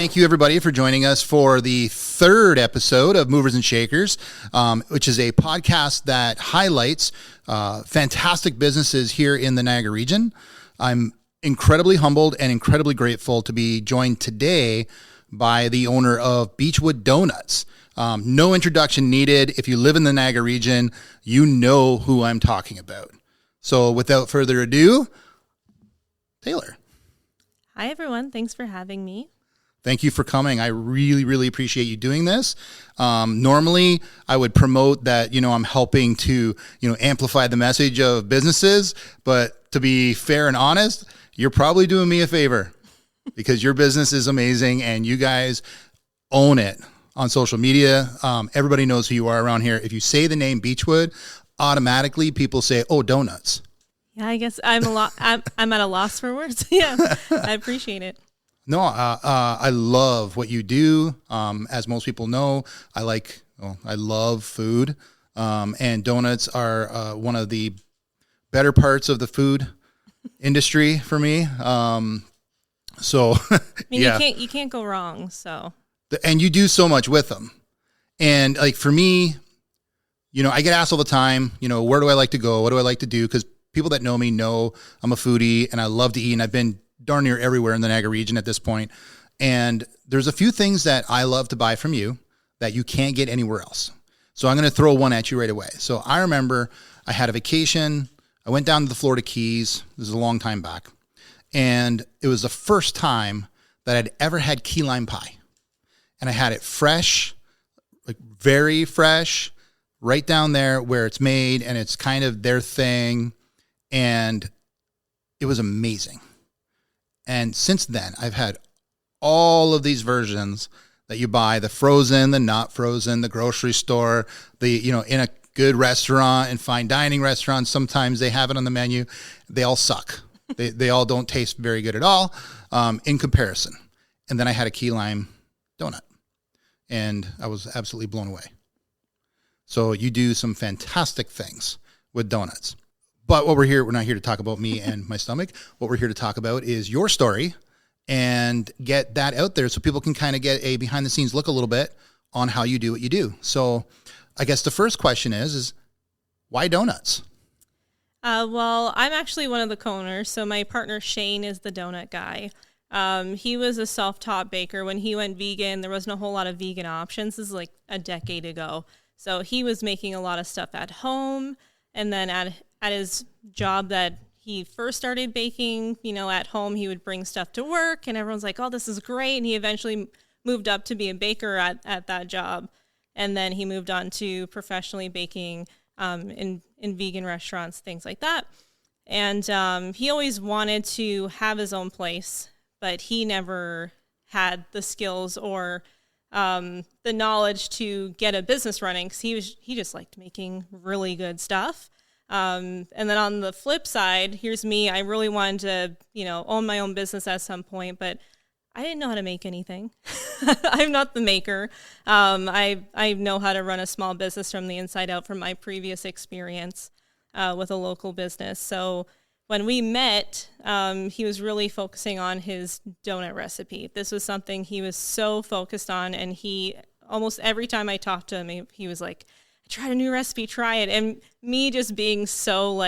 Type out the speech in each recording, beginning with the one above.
Thank you, everybody, for joining us for the third episode of Movers and Shakers, which is a podcast that highlights fantastic businesses here in the Niagara region. I'm incredibly humbled and incredibly grateful to be joined today by the owner of Beechwood Doughnuts. No introduction needed. If you live in the Niagara region, you know who I'm talking about. So without further ado, Taylor. Hi, everyone. Thanks for having me. Thank you for coming. I really, really appreciate you doing this. Normally, I would promote that, I'm helping to, amplify the message of businesses. But to be fair and honest, you're probably doing me a favor because your business is amazing and you guys own it on social media. Everybody knows who you are around here. If you say the name Beechwood, automatically people say, "Oh, donuts." Yeah, I guess I'm at a loss for words. Yeah, I appreciate it. No, I love what you do. As most people know, I love food, and donuts are one of the better parts of the food industry for me. So, yeah. You can't go wrong. So, and you do so much with them. And like for me, I get asked all the time, where do I like to go? What do I like to do? Because people that know me know I'm a foodie and I love to eat, and I've been darn near everywhere in the Niagara region at this point. And there's a few things that I love to buy from you that you can't get anywhere else. So I'm going to throw one at you right away. So I remember I had a vacation. I went down to the Florida Keys. This is a long time back. And it was the first time that I'd ever had key lime pie. And I had it fresh, like very fresh, right down there where it's made, and it's kind of their thing. And it was amazing. And since then, I've had all of these versions that you buy, the frozen, the not frozen, the grocery store, in a good restaurant and fine dining restaurants. Sometimes they have it on the menu. They all suck. They all don't taste very good at all in comparison. And then I had a key lime donut, and I was absolutely blown away. So you do some fantastic things with donuts. But we're not here to talk about me and my stomach. What we're here to talk about is your story and get that out there so people can kind of get a behind the scenes look a little bit on how you do what you do. So I guess the first question is why donuts? Well, I'm actually one of the co-owners. So my partner Shane is the donut guy. He was a self-taught baker. When he went vegan, there wasn't a whole lot of vegan options. This is like a decade ago. So he was making a lot of stuff at home, and then at his job that he first started baking, at home, he would bring stuff to work and everyone's like, "Oh, this is great." And he eventually moved up to be a baker at that job. And then he moved on to professionally baking in vegan restaurants, things like that. And he always wanted to have his own place, but he never had the skills or the knowledge to get a business running because he just liked making really good stuff. And then on the flip side, here's me. I really wanted to, own my own business at some point, but I didn't know how to make anything. I'm not the maker. I know how to run a small business from the inside out from my previous experience with a local business. So when we met, he was really focusing on his donut recipe. This was something he was so focused on, and he almost every time I talked to him, he was like, "Try a new recipe, try it." And me just being so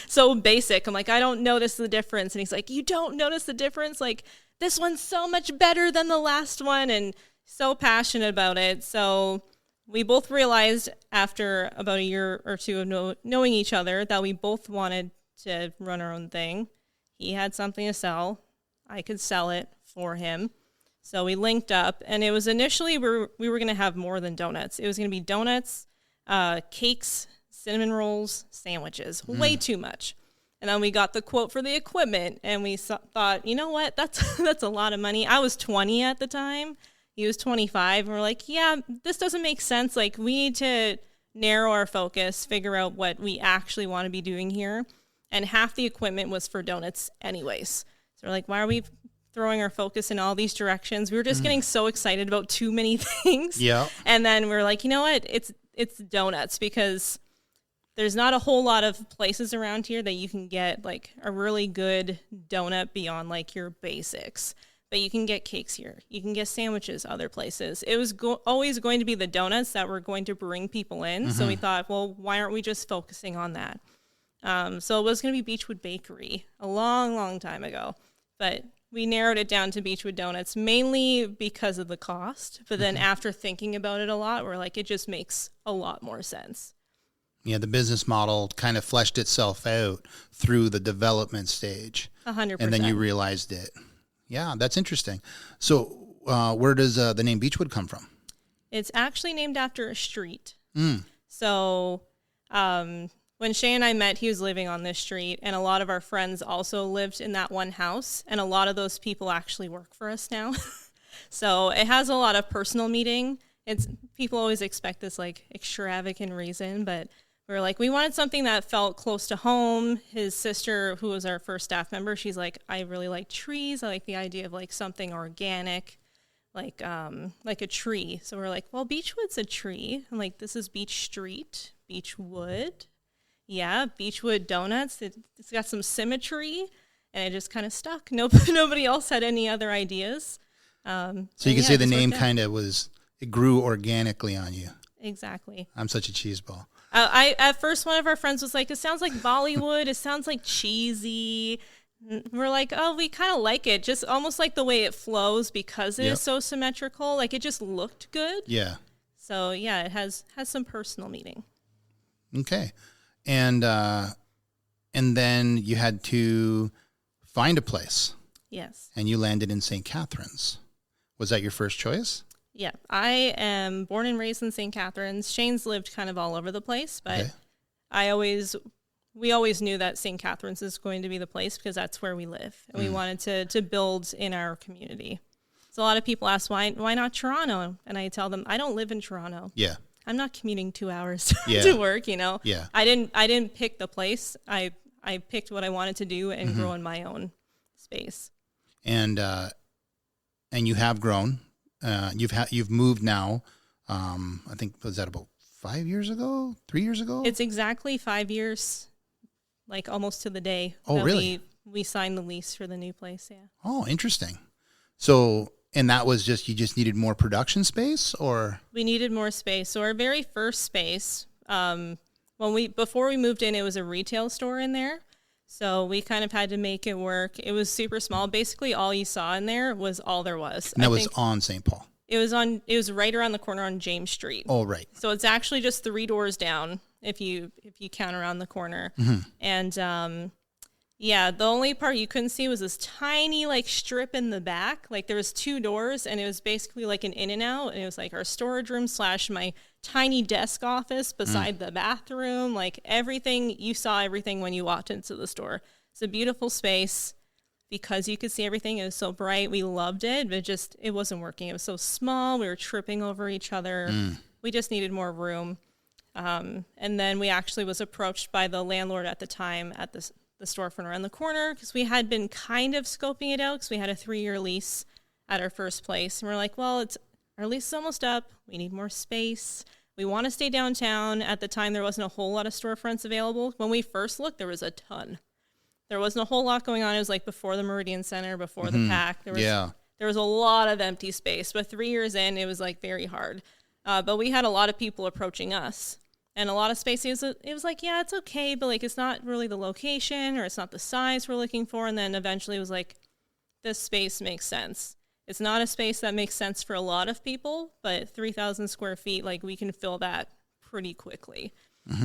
so basic, I'm like, "I don't notice the difference." And he's like, "You don't notice the difference? Like, this one's so much better than the last one," and so passionate about it. So we both realized after about a year or two of knowing each other that we both wanted to run our own thing. He had something to sell. I could sell it for him. So we linked up, and it was initially we were going to have more than donuts. It was going to be donuts, cakes, cinnamon rolls, sandwiches, way too much. And then we got the quote for the equipment, and we thought, you know what, that's a lot of money. I was 20 at the time. He was 25, and we're like, yeah, this doesn't make sense. Like, we need to narrow our focus, figure out what we actually want to be doing here. And half the equipment was for donuts anyways. So we're like, why are we throwing our focus in all these directions? We were just getting so excited about too many things. Yeah. And then we're like, you know what? It's donuts, because there's not a whole lot of places around here that you can get like a really good donut beyond like your basics. but you can get cakes here. You can get sandwiches other places. It was always going to be the donuts that were going to bring people in. So we thought, well, why aren't we just focusing on that? So it was going to be Beechwood Bakery a long, long time ago, but we narrowed it down to Beechwood Donuts mainly because of the cost. But then after thinking about it a lot, we're like, it just makes a lot more sense. Yeah, the business model kind of fleshed itself out through the development stage. 100%. And then you realized it. Yeah, that's interesting. So where does the name Beechwood come from? It's actually named after a street. So when Shane and I met, he was living on this street, and a lot of our friends also lived in that one house, and a lot of those people actually work for us now. So it has a lot of personal meaning. People always expect this like extravagant reason, but we were like, we wanted something that felt close to home. His sister, who was our first staff member, she's like, I really like trees. I like the idea of like something organic, like a tree. So we're like, well, Beechwood's a tree. And like, this is Beech Street, Beechwood. Yeah, Beechwood Donuts. It's got some symmetry, and it just kind of stuck. Nobody else had any other ideas. So you can say the name kind of it grew organically on you. Exactly. I'm such a cheese ball. At first, one of our friends was like, it sounds like Bollywood. It sounds like cheesy. We're like, oh, we kind of like it. Just almost like the way it flows because it is so symmetrical. Like, it just looked good. Yeah. So, yeah, it has some personal meaning. Okay. And then you had to find a place. Yes. And you landed in St. Catharines. Was that your first choice? Yeah. I am born and raised in St. Catharines. Shane's lived kind of all over the place, but we always knew that St. Catharines is going to be the place because that's where we live. And we wanted to build in our community. So a lot of people ask, why not Toronto? And I tell them, I don't live in Toronto. Yeah. I'm not commuting 2 hours to work, Yeah. I didn't pick the place. I picked what I wanted to do and grow in my own space. And you have grown. You've moved now. I think, was that about 5 years ago? 3 years ago? It's exactly 5 years, like almost to the day. Oh, really? We signed the lease for the new place. Yeah. Oh, interesting. So, and that was you just needed more production space, or? We needed more space. So our very first space, before we moved in, it was a retail store in there. So we kind of had to make it work. It was super small. Basically, all you saw in there was all there was. And that was on St. Paul. It was right around the corner on James Street. Oh, right. So it's actually just 3 doors down if you count around the corner. And the only part you couldn't see was this tiny like strip in the back. Like there was 2 doors, and it was basically like an in and out. And it was like our storage room / my tiny desk office beside the bathroom. Like you saw everything when you walked into the store. It's a beautiful space because you could see everything. It was so bright. We loved it, but it wasn't working. It was so small. We were tripping over each other. We just needed more room. And then we actually was approached by the landlord at the time at the storefront around the corner because we had been kind of scoping it out because we had a 3-year lease at our first place. And we're like, well, our lease is almost up. We need more space. We want to stay downtown. At the time, there wasn't a whole lot of storefronts available. When we first looked, there was a ton. There wasn't a whole lot going on. It was like before the Meridian Center, before the PAC. There was a lot of empty space. But 3 years in, it was like very hard. But we had a lot of people approaching us. And a lot of spaces, it was like, yeah, it's okay, but like it's not really the location or it's not the size we're looking for. And then eventually it was like, this space makes sense. It's not a space that makes sense for a lot of people, but 3,000 square feet, like we can fill that pretty quickly.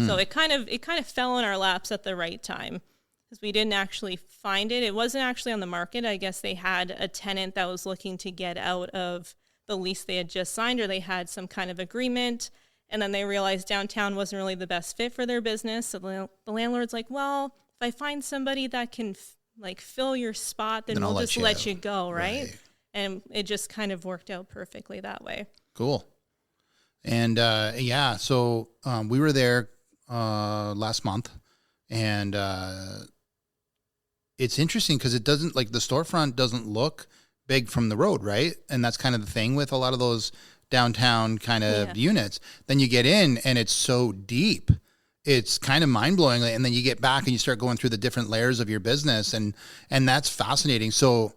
So it kind of fell in our laps at the right time because we didn't actually find it. It wasn't actually on the market. I guess they had a tenant that was looking to get out of the lease they had just signed, or they had some kind of agreement. And then they realized downtown wasn't really the best fit for their business. So the landlord's like, well, if I find somebody that can fill your spot, then we'll just let you go, right? And it just kind of worked out perfectly that way. Cool. And so we were there last month, and it's interesting because it doesn't, like, the storefront doesn't look big from the road, right? And that's kind of the thing with a lot of those downtown kind of units. Then you get in and it's so deep. It's kind of mind-blowing. And then you get back and you start going through the different layers of your business, and that's fascinating. So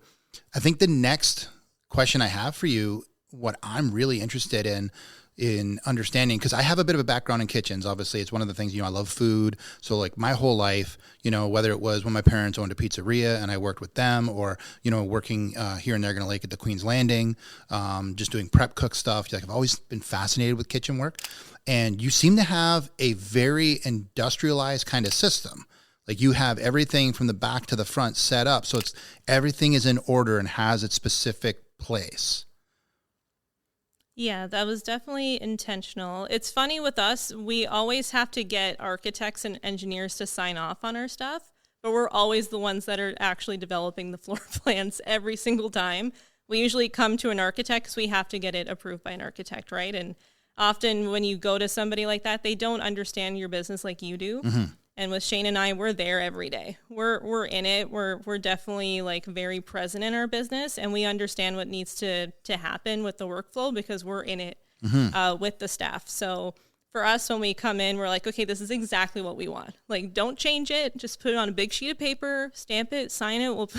I think the next question I have for you, what I'm really interested in understanding, because I have a bit of a background in kitchens. Obviously, it's one of the things, I love food. So like my whole life, whether it was when my parents owned a pizzeria and I worked with them, or, working here in Niagara Lake at the Queen's Landing, just doing prep cook stuff. Like I've always been fascinated with kitchen work. And you seem to have a very industrialized kind of system. Like you have everything from the back to the front set up. So everything is in order and has its specific place. Yeah, that was definitely intentional. It's funny with us, we always have to get architects and engineers to sign off on our stuff, but we're always the ones that are actually developing the floor plans every single time. We usually come to an architect because we have to get it approved by an architect, right? And often when you go to somebody like that, they don't understand your business like you do. Mm-hmm. And with Shane and I, we're there every day. We're in it. We're definitely like very present in our business, and we understand what needs to happen with the workflow because we're in it with the staff. So for us, when we come in, we're like, okay, this is exactly what we want. Like, don't change it. Just put it on a big sheet of paper, stamp it, sign it. We'll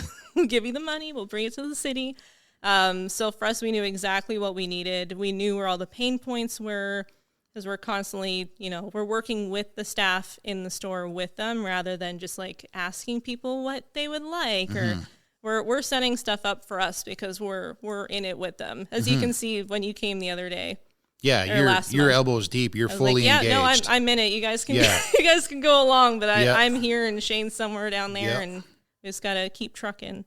give you the money. We'll bring it to the city. So for us, we knew exactly what we needed. We knew where all the pain points were, because we're constantly, we're working with the staff in the store with them rather than just like asking people what they would like. Mm-hmm. Or we're setting stuff up for us because we're in it with them. As you can see when you came the other day. Yeah, you're elbows deep. You're fully engaged. No, I'm in it. You guys can you guys can go along, but I'm here and Shane's somewhere down there, and we just gotta keep trucking.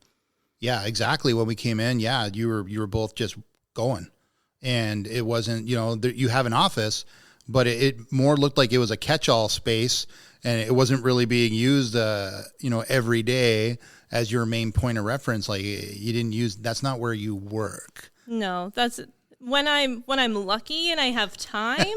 Yeah, exactly. When we came in, you were both just going. And it wasn't, you have an office, but it more looked like it was a catch-all space, and it wasn't really being used, every day as your main point of reference. Like you didn't use, that's not where you work. No, that's when I'm lucky and I have time,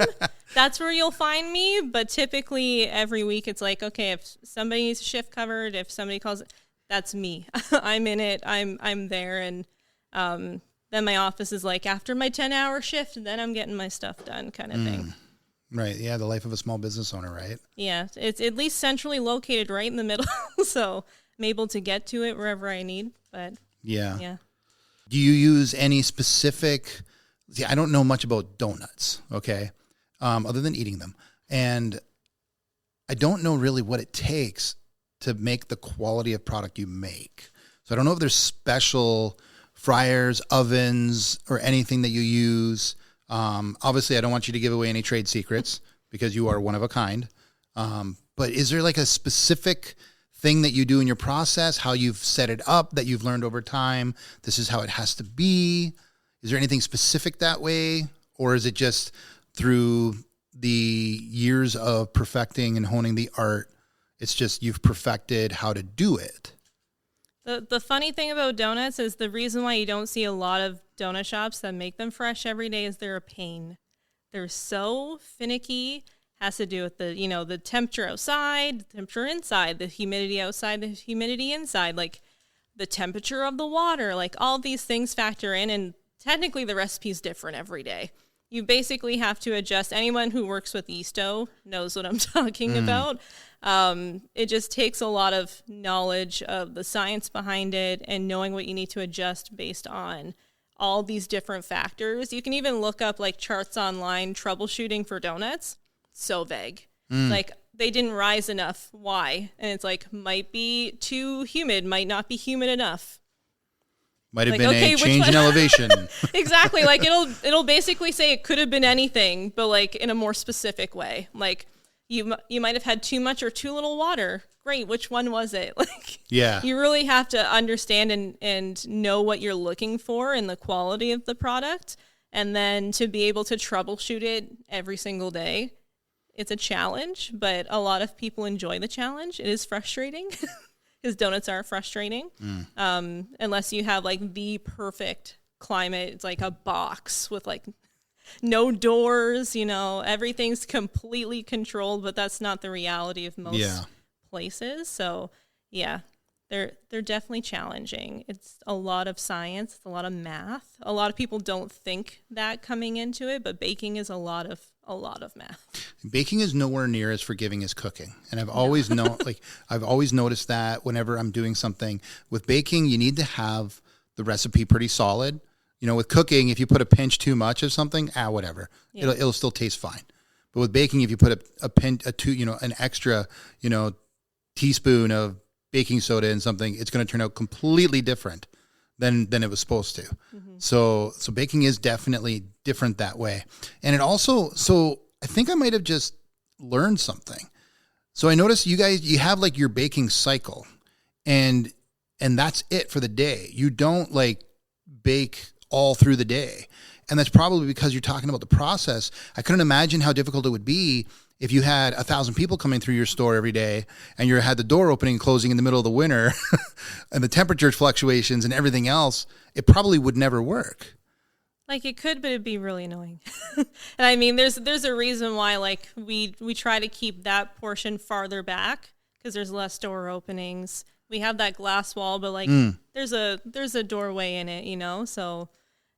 that's where you'll find me. But typically every week it's like, okay, if somebody needs a shift covered, if somebody calls it, that's me. I'm in it. I'm there. And, then my office is like after my 10-hour shift, and then I'm getting my stuff done kind of thing. Right. Yeah. The life of a small business owner, right? Yeah. It's at least centrally located right in the middle. So I'm able to get to it wherever I need. But yeah. Do you use any specific, I don't know much about Doughnuts. Okay. Other than eating them. And I don't know really what it takes to make the quality of product you make. So I don't know if there's special fryers, ovens, or anything that you use. Obviously, I don't want you to give away any trade secrets because you are one of a kind. But is there like a specific thing that you do in your process, how you've set it up, that you've learned over time? This is how it has to be. Is there anything specific that way? Or is it just through the years of perfecting and honing the art, it's just you've perfected how to do it? The funny thing about donuts is the reason why you don't see a lot of donut shops that make them fresh every day is they're a pain. They're so finicky. Has to do with the temperature outside, the temperature inside, the humidity outside, the humidity inside, like the temperature of the water, like all these things factor in, and technically the recipe's different every day. You basically have to adjust. Anyone who works with yeast dough knows what I'm talking about. It just takes a lot of knowledge of the science behind it and knowing what you need to adjust based on all these different factors. You can even look up like charts online, troubleshooting for donuts. So vague. Like they didn't rise enough. Why? And it's like, might be too humid, might not be humid enough. Might have been a change in elevation. Exactly. Like it'll basically say it could have been anything, but like in a more specific way. Like you might have had too much or too little water. Great. Which one was it? Like, yeah, you really have to understand and know what you're looking for in the quality of the product. And then to be able to troubleshoot it every single day. It's a challenge, but a lot of people enjoy the challenge. It is frustrating. Because donuts are frustrating, unless you have like the perfect climate. It's like a box with like no doors, everything's completely controlled, but that's not the reality of most places. So yeah, they're definitely challenging. It's a lot of science, it's a lot of math. A lot of people don't think that coming into it, but baking is a lot of math. Baking is nowhere near as forgiving as cooking. And I've always I've always noticed that whenever I'm doing something with baking, you need to have the recipe pretty solid. You know, with cooking, if you put a pinch too much of something, whatever, it'll still taste fine. But with baking, if you put an extra, teaspoon of baking soda in something, it's going to turn out completely different than it was supposed to. Mm-hmm. So baking is definitely different that way. And it also, I think I might have just learned something. So I noticed you have like your baking cycle, and that's it for the day. You don't like bake all through the day. And that's probably because you're talking about the process. I couldn't imagine how difficult it would be if you had 1,000 people coming through your store every day and you had the door opening and closing in the middle of the winter and the temperature fluctuations and everything else. It probably would never work. Like it could, but it'd be really annoying. And I mean, there's a reason why like we try to keep that portion farther back because there's less door openings. We have that glass wall, but like there's a doorway in it, So,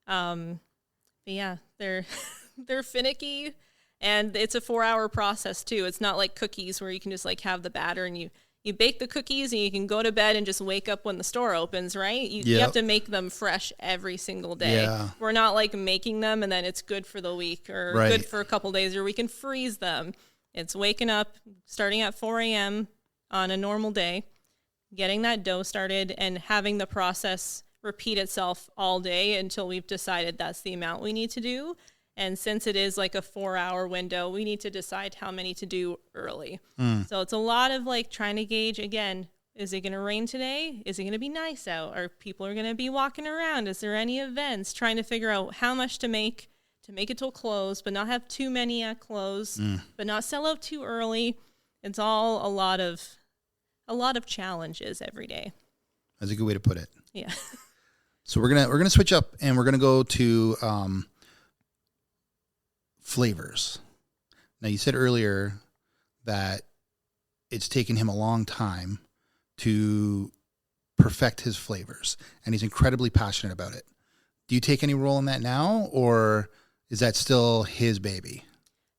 but yeah, they're finicky, and it's a 4-hour process too. It's not like cookies where you can just like have the batter and you bake the cookies and you can go to bed and just wake up when the store opens, right? You have to make them fresh every single day. Yeah. We're not like making them and then it's good for the week or good for a couple days, or we can freeze them. It's waking up, starting at 4 a.m. on a normal day, getting that dough started and having the process repeat itself all day until we've decided that's the amount we need to do. And since it is like a 4-hour window, we need to decide how many to do early. So it's a lot of like trying to gauge, again, is it going to rain today? Is it going to be nice out? Are people are going to be walking around? Is there any events? Trying to figure out how much to make it till close, but not have too many at close, but not sell out too early. It's all a lot of challenges every day. That's a good way to put it. Yeah. So we're gonna switch up and we're gonna go to flavors. Now you said earlier that it's taken him a long time to perfect his flavors, and he's incredibly passionate about it. Do you take any role in that now, or is that still his baby?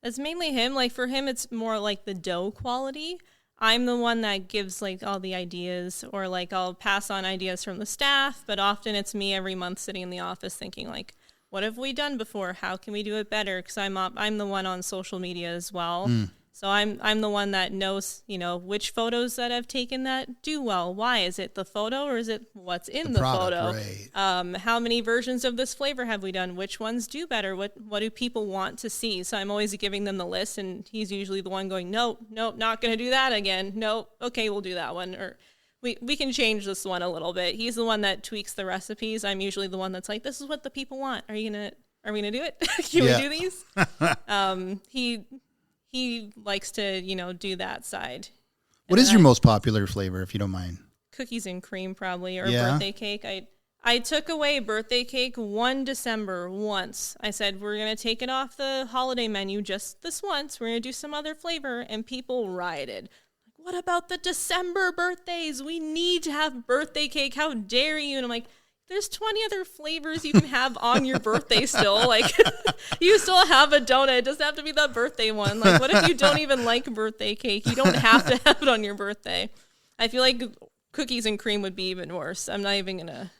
It's mainly him. Like for him, it's more like the dough quality. I'm the one that gives like all the ideas, or like I'll pass on ideas from the staff, but often it's me every month sitting in the office thinking like, what have we done before? How can we do it better? Because I'm the one on social media as well. So I'm the one that knows, which photos that I've taken that do well. Why? Is it the photo or is it what's in the product, photo? Right. How many versions of this flavor have we done? Which ones do better? What do people want to see? So I'm always giving them the list, and he's usually the one going, nope, not going to do that again. Nope, okay, we'll do that one. Or we can change this one a little bit. He's the one that tweaks the recipes. I'm usually the one that's like, this is what the people want. Are we gonna do it? Can we do these? He likes to, do that side. What is your most popular flavor, if you don't mind? Cookies and cream, probably, or birthday cake. I took away birthday cake one December once. I said, we're going to take it off the holiday menu just this once. We're going to do some other flavor, and people rioted. What about the December birthdays? We need to have birthday cake. How dare you? And I'm like, there's 20 other flavors you can have on your birthday still. Like, you still have a donut. It doesn't have to be that birthday one. Like, what if you don't even like birthday cake? You don't have to have it on your birthday. I feel like cookies and cream would be even worse. I'm not even gonna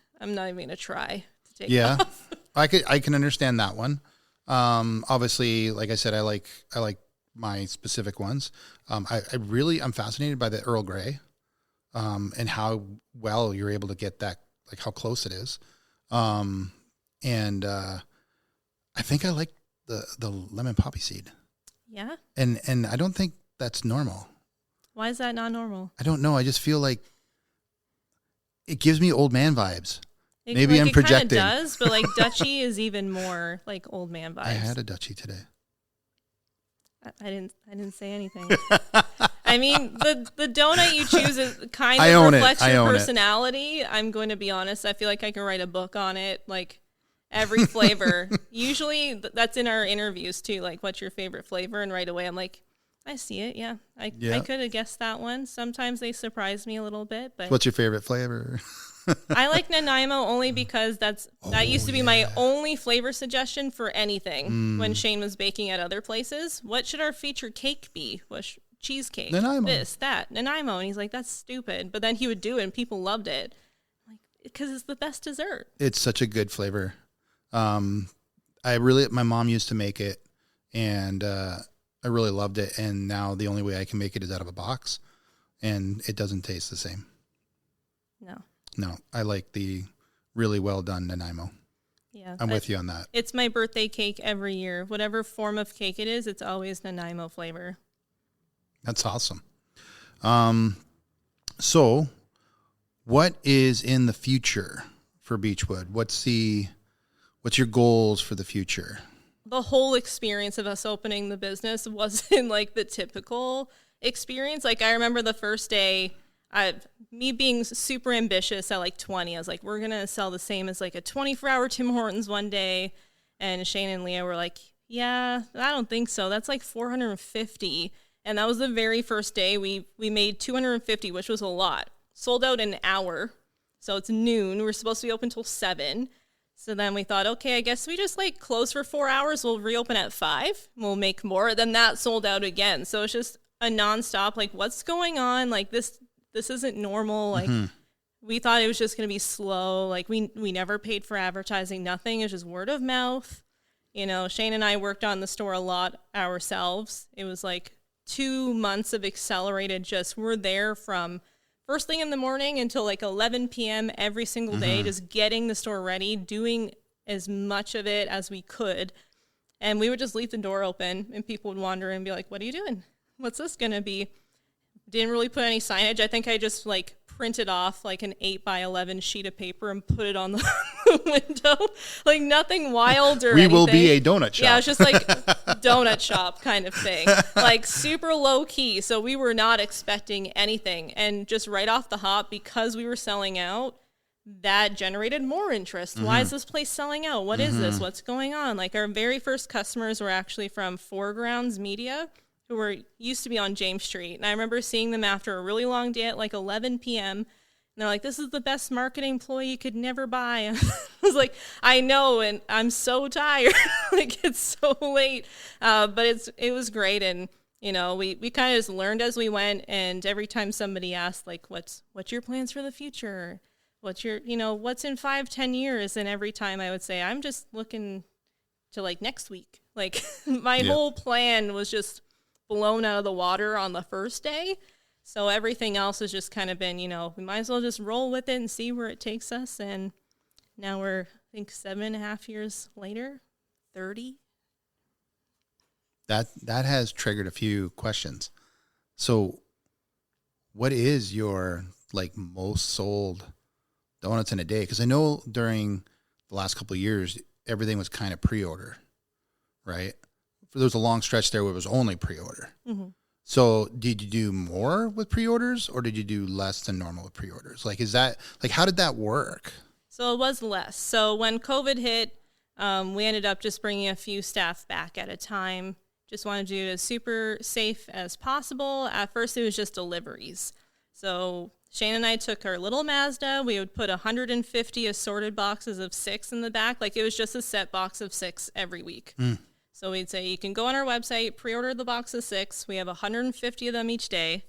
try to take it off. I can understand that one. Obviously, like I said, I like my specific ones. I'm fascinated by the Earl Grey, and how well you're able to get that, like how close it is. And I think I like the lemon poppy seed. Yeah. And I don't think that's normal. Why is that not normal? I don't know. I just feel like it gives me old man vibes. Maybe I'm projecting. It kind of does, but like Dutchie is even more like old man vibes. I had a Dutchie today. I didn't say anything. I mean, the donut you choose is kind of reflects your personality. I'm going to be honest. I feel like I can write a book on it, like every flavor. Usually that's in our interviews too. Like, what's your favorite flavor? And right away I'm like, I see it. Yeah. I could have guessed that one. Sometimes they surprise me a little bit, but what's your favorite flavor? I like Nanaimo only because that used to be my only flavor suggestion for anything when Shane was baking at other places. What should our featured cake be? Cheesecake, Nanaimo. This, that, Nanaimo. And he's like, that's stupid. But then he would do it and people loved it. I'm like, because it's the best dessert. It's such a good flavor. My mom used to make it, and I really loved it. And now the only way I can make it is out of a box, and it doesn't taste the same. No, I like the really well done Nanaimo. Yeah, I'm with you on that. It's my birthday cake every year. Whatever form of cake it is, it's always Nanaimo flavor. That's awesome. So what is in the future for Beechwood? What's your goals for the future? The whole experience of us opening the business wasn't like the typical experience. Like I remember the first day, me being super ambitious at like 20, I was like, we're going to sell the same as like a 24-hour Tim Hortons one day. And Shane and Leah were like, yeah, I don't think so. That's like 450. And that was the very first day. We made 250, which was a lot. Sold out in an hour. So it's noon. We're supposed to be open till 7. So then we thought, okay, I guess we just like close for 4 hours. We'll reopen at 5. We'll make more. Then that sold out again. So it's just a nonstop, like, what's going on? Like this isn't normal. Like we thought it was just going to be slow. Like we never paid for advertising, nothing. It was just word of mouth. You know, Shane and I worked on the store a lot ourselves. It was like 2 months of accelerated, we're there from first thing in the morning until like 11 p.m. every single day, just getting the store ready, doing as much of it as we could. And we would just leave the door open and people would wander in and be like, what are you doing? What's this going to be? Didn't really put any signage. I think I just like printed off like an 8x11 sheet of paper and put it on the window. Like nothing wild or anything. We will be a donut shop. Yeah, it's just like donut shop kind of thing. Like super low key. So we were not expecting anything. And just right off the hop, because we were selling out, that generated more interest. Why is this place selling out? What is this? What's going on? Like our very first customers were actually from Foregrounds Media, who used to be on James Street. And I remember seeing them after a really long day at like 11 p.m. And they're like, this is the best marketing employee you could never buy. I was like, I know, and I'm so tired. Like, it's so late. But it was great. And, you know, we kind of just learned as we went. And every time somebody asked, like, what's your plans for the future? What's in 5-10 years? And every time I would say, I'm just looking to like next week. Like my whole plan was just blown out of the water on the first day. So everything else has just kind of been, you know, we might as well just roll with it and see where it takes us. And now we're, I think, 7.5 years later, 30. That has triggered a few questions. So what is your like most sold donuts in a day? Because I know during the last couple of years, everything was kind of pre-order, right? There was a long stretch there where it was only pre-order. So did you do more with pre-orders or did you do less than normal with pre-orders? Like, how did that work? So it was less. So when COVID hit, we ended up just bringing a few staff back at a time. Just wanted to do it as super safe as possible. At first, it was just deliveries. So Shane and I took our little Mazda. We would put 150 assorted boxes of 6 in the back. Like it was just a set box of 6 every week. So we'd say, you can go on our website, pre-order the box of 6. We have 150 of them each day.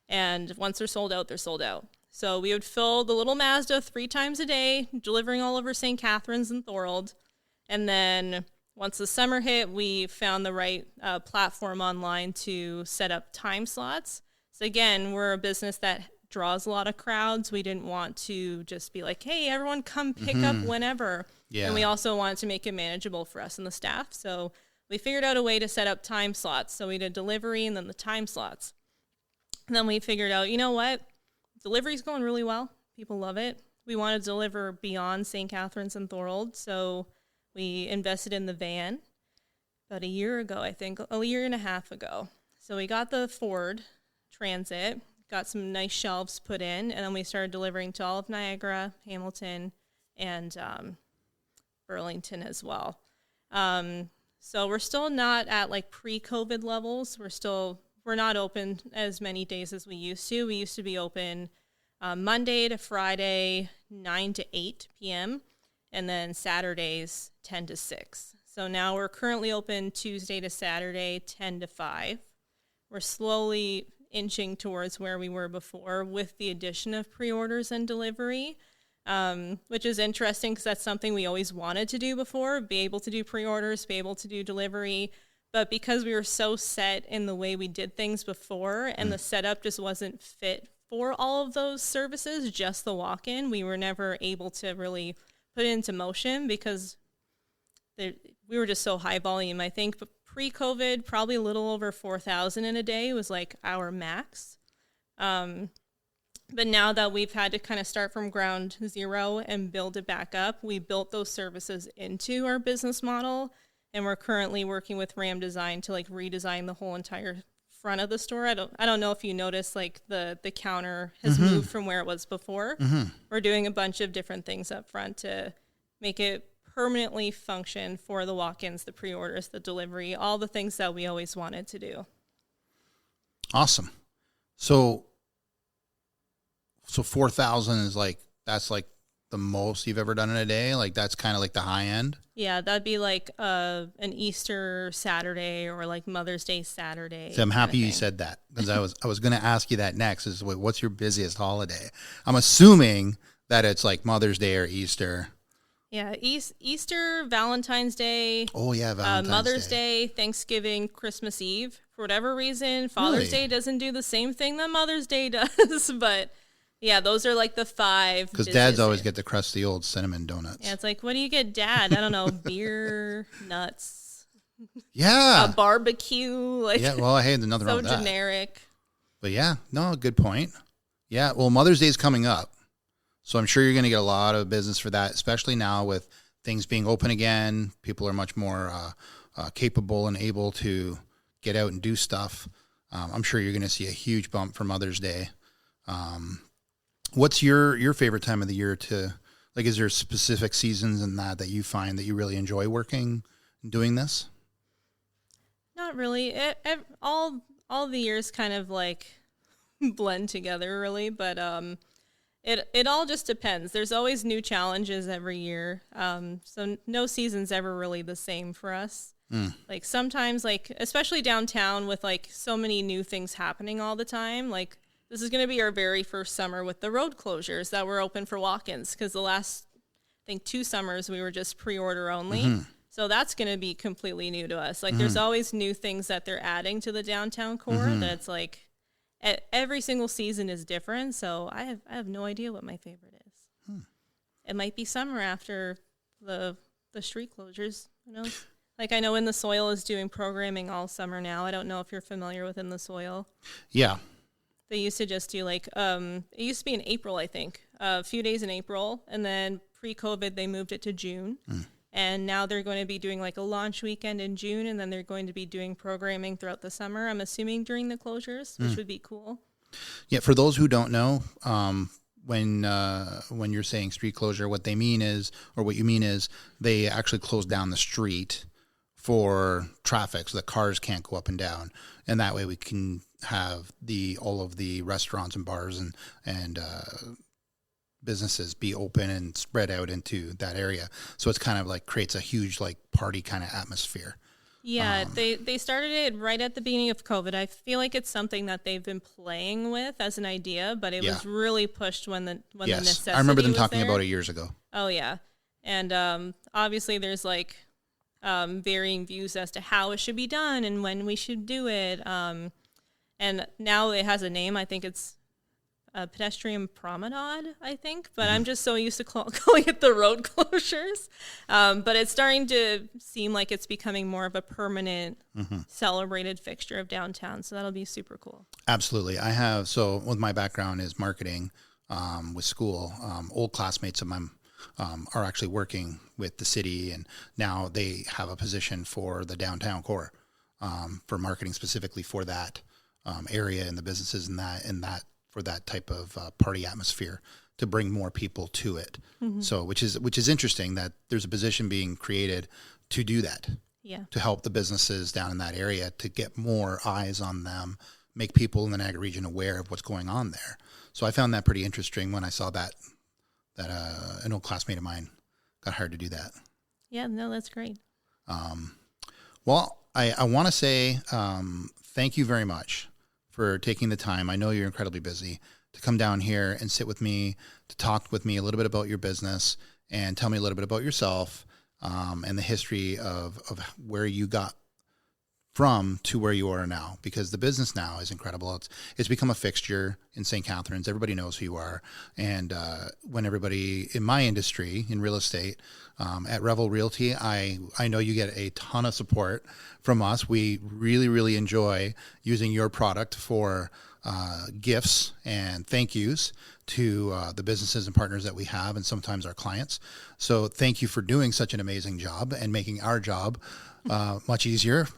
And once they're sold out, they're sold out. So we would fill the little Mazda 3 times a day, delivering all over St. Catharines and Thorold. And then once the summer hit, we found the right platform online to set up time slots. So again, we're a business that draws a lot of crowds. We didn't want to just be like, hey, everyone come pick up whenever. And we also wanted to make it manageable for us and the staff. So we figured out a way to set up time slots. So we did delivery and then the time slots. And then we figured out, you know what? Delivery's going really well. People love it. We want to deliver beyond St. Catharines and Thorold. So we invested in the van about a year ago, I think, a year and a half ago. So we got the Ford Transit, got some nice shelves put in, and then we started delivering to all of Niagara, Hamilton, and Burlington as well. So we're still not at like pre-COVID levels. We're not open as many days as we used to. We used to be open Monday to Friday, 9 to 8 p.m., and then Saturdays, 10 to 6. So now we're currently open Tuesday to Saturday, 10 to 5. We're slowly inching towards where we were before with the addition of pre-orders and delivery. which is interesting because that's something we always wanted to do before, be able to do pre-orders, be able to do delivery. But because we were so set in the way we did things before and the setup just wasn't fit for all of those services, just the walk-in, we were never able to really put it into motion because we were just so high volume. I think pre-COVID, probably a little over 4,000 in a day was like our max. But now that we've had to kind of start from ground zero and build it back up, we built those services into our business model. And we're currently working with Ram Design to like redesign the whole entire front of the store. I don't know if you noticed, like the counter has moved from where it was before. We're doing a bunch of different things up front to make it permanently function for the walk-ins, the pre-orders, the delivery, all the things that we always wanted to do. Awesome. So 4,000 is like, that's like the most you've ever done in a day? Like that's kind of like the high end? Yeah, that'd be like an Easter Saturday or like Mother's Day Saturday. So I'm happy you said that because I was going to ask you that next is what's your busiest holiday? I'm assuming that it's like Mother's Day or Easter. Yeah, Easter, Valentine's Day. Oh yeah, Valentine's Mother's Day, Thanksgiving, Christmas Eve. For whatever reason, Father's Day doesn't do the same thing that Mother's Day does, but yeah, those are like the 5. Because dads always get the crusty old cinnamon donuts. Yeah, it's like, what do you get, Dad? I don't know, beer, nuts. Yeah. A barbecue. Like, yeah, well, hey, there's nothing wrong with that. So generic. But yeah, no, good point. Yeah, well, Mother's Day is coming up. So I'm sure you're going to get a lot of business for that, especially now with things being open again. People are much more capable and able to get out and do stuff. I'm sure you're going to see a huge bump for Mother's Day. What's your favorite time of the year to, like, is there specific seasons in that you find that you really enjoy working and doing this? Not really. All the years kind of like blend together really, but it all just depends. There's always new challenges every year. So no season's ever really the same for us. Like sometimes, like especially downtown with like so many new things happening all the time, like this is going to be our very first summer with the road closures that were open for walk-ins because the last, I think 2 summers we were just pre-order only. So that's going to be completely new to us. Like there's always new things that they're adding to the downtown core that it's like every single season is different. So I have no idea what my favorite is. It might be summer after the street closures. Who knows? Like I know In the Soil is doing programming all summer now. I don't know if you're familiar with In the Soil. Yeah. They used to just do like, it used to be in April, I think, a few days in April. And then pre-COVID, they moved it to June. And now they're going to be doing like a launch weekend in June. And then they're going to be doing programming throughout the summer, I'm assuming during the closures, which would be cool. Yeah. For those who don't know, when you're saying street closure, what they mean is, or what you mean is they actually close down the street for traffic so that cars can't go up and down. And that way we can have all of the restaurants and bars and businesses be open and spread out into that area. So it's kind of like creates a huge like party kind of atmosphere. Yeah, they started it right at the beginning of COVID. I feel like it's something that they've been playing with as an idea, but it was really pushed when the necessity I remember them was talking there. about it years ago. Oh yeah, and obviously there's like varying views as to how it should be done and when we should do it. And now it has a name. I think it's a pedestrian promenade, I think. But I'm just so used to calling it the road closures. But it's starting to seem like it's becoming more of a permanent celebrated fixture of downtown. So that'll be super cool. Absolutely. So with my background is marketing with school, old classmates of mine are actually working with the city, and now they have a position for the downtown core for marketing specifically for that area and the businesses and that for that type of party atmosphere to bring more people to it. So which is interesting that there's a position being created to do that. Yeah. To help the businesses down in that area to get more eyes on them, make people in the Niagara region aware of what's going on there. So I found that pretty interesting when I saw that an old classmate of mine got hired to do that. Yeah, no, that's great. Well, I want to say thank you very much for taking the time. I know you're incredibly busy to come down here and sit with me, to talk with me a little bit about your business and tell me a little bit about yourself, and the history of where you got from to where you are now, because the business now is incredible. It's become a fixture in St. Catharines. Everybody knows who you are. And when everybody in my industry, in real estate, at Revel Realty, I know you get a ton of support from us. We really, really enjoy using your product for gifts and thank yous to the businesses and partners that we have, and sometimes our clients. So thank you for doing such an amazing job and making our job much easier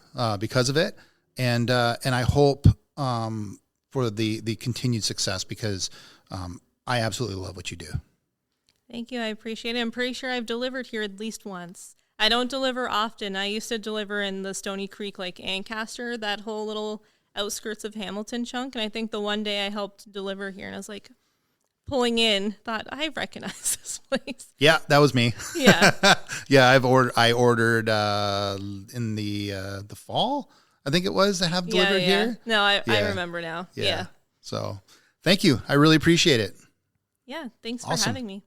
because of it. And I hope for the continued success, because I absolutely love what you do. Thank you. I appreciate it. I'm pretty sure I've delivered here at least once. I don't deliver often. I used to deliver in the Stony Creek, like Ancaster, that whole little outskirts of Hamilton chunk. And I think the one day I helped deliver here, and I was like pulling in, thought, I recognize this place. Yeah, that was me. Yeah. Yeah, I ordered in the fall, I think it was, to have delivered here. No, I remember now. Yeah. So thank you. I really appreciate it. Yeah. Thanks for having me.